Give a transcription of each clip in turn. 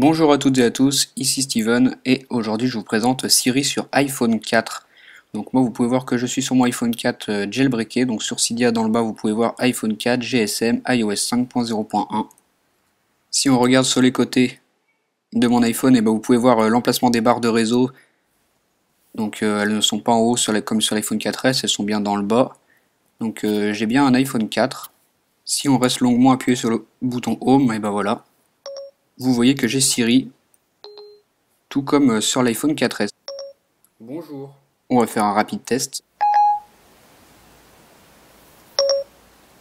Bonjour à toutes et à tous, ici Steven et aujourd'hui je vous présente Siri sur iPhone 4. Donc moi vous pouvez voir que je suis sur mon iPhone 4 jailbreaké, donc sur Cydia dans le bas vous pouvez voir iPhone 4, GSM, iOS 5.0.1. Si on regarde sur les côtés de mon iPhone, et vous pouvez voir l'emplacement des barres de réseau. Donc elles ne sont pas en haut comme sur l'iPhone 4S, elles sont bien dans le bas. Donc j'ai bien un iPhone 4. Si on reste longuement appuyé sur le bouton Home, et voilà, vous voyez que j'ai Siri, tout comme sur l'iPhone 4S. Bonjour. On va faire un rapide test.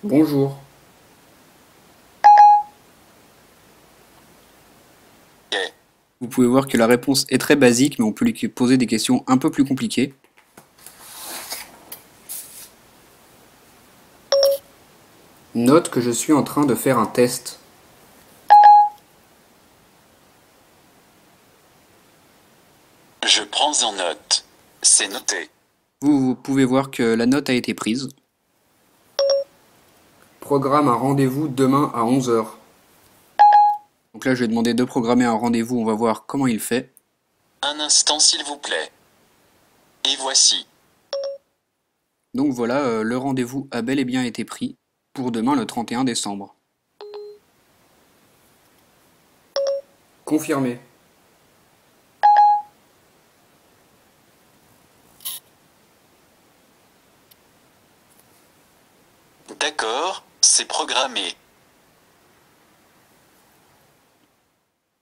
Bonjour. Vous pouvez voir que la réponse est très basique, mais on peut lui poser des questions un peu plus compliquées. Note que je suis en train de faire un test. Je prends en note. C'est noté. Vous pouvez voir que la note a été prise. Programme un rendez-vous demain à 11 heures. Donc là, je vais demander de programmer un rendez-vous, on va voir comment il fait. Un instant s'il vous plaît. Et voici. Donc voilà, le rendez-vous a bel et bien été pris pour demain le 31 décembre. Confirmé. D'accord, c'est programmé.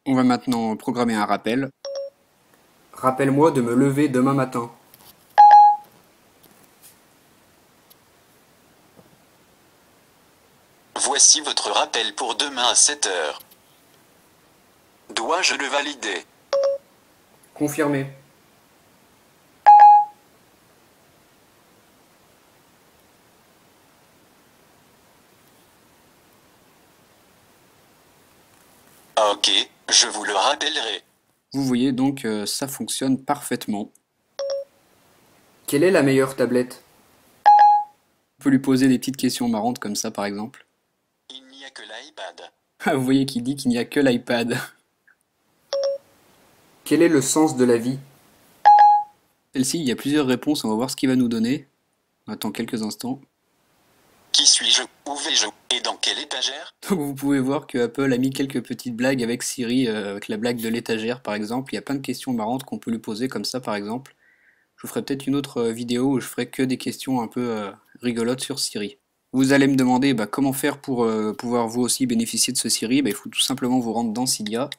On va maintenant programmer un rappel. Rappelle-moi de me lever demain matin. Voici votre rappel pour demain à 7 heures. Dois-je le valider? Confirmé. Ok, je vous le rappellerai. Vous voyez donc, ça fonctionne parfaitement. Quelle est la meilleure tablette? On peut lui poser des petites questions marrantes comme ça par exemple. Il n'y a que l'iPad. Ah, vous voyez qu'il dit qu'il n'y a que l'iPad. Quel est le sens de la vie? Celle-ci, il y a plusieurs réponses, on va voir ce qu'il va nous donner. On attend quelques instants. Qui suis-je? Où vais-je? Et dans quelle étagère? Donc vous pouvez voir que Apple a mis quelques petites blagues avec Siri, avec la blague de l'étagère par exemple. Il y a plein de questions marrantes qu'on peut lui poser comme ça par exemple. Je vous ferai peut-être une autre vidéo où je ferai que des questions un peu rigolotes sur Siri. Vous allez me demander comment faire pour pouvoir vous aussi bénéficier de ce Siri. Il faut tout simplement vous rendre dans Cydia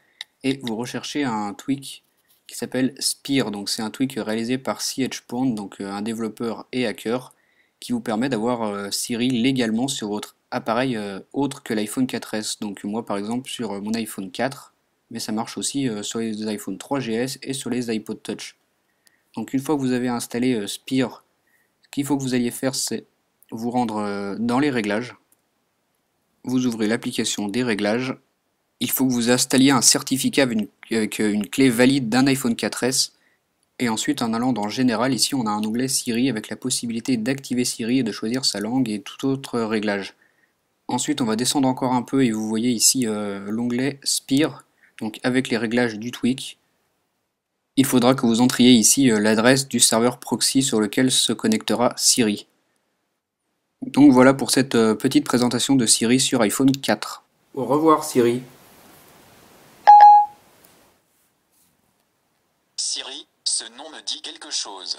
et vous recherchez un tweak qui s'appelle Spire. Donc c'est un tweak réalisé par CHPoint, donc un développeur et hacker, qui vous permet d'avoir Siri légalement sur votre appareil autre que l'iPhone 4S. Donc moi par exemple sur mon iPhone 4, mais ça marche aussi sur les iPhone 3GS et sur les iPod Touch. Donc une fois que vous avez installé Spire, ce qu'il faut que vous alliez faire, c'est vous rendre dans les réglages. Vous ouvrez l'application des réglages. Il faut que vous installiez un certificat avec une clé valide d'un iPhone 4S. Et ensuite, en allant dans Général, ici on a un onglet Siri avec la possibilité d'activer Siri et de choisir sa langue et tout autre réglage. Ensuite, on va descendre encore un peu et vous voyez ici l'onglet Spire, donc avec les réglages du tweak. Il faudra que vous entriez ici l'adresse du serveur proxy sur lequel se connectera Siri. Donc voilà pour cette petite présentation de Siri sur iPhone 4. Au revoir Siri. Siri, ce nom me dit quelque chose.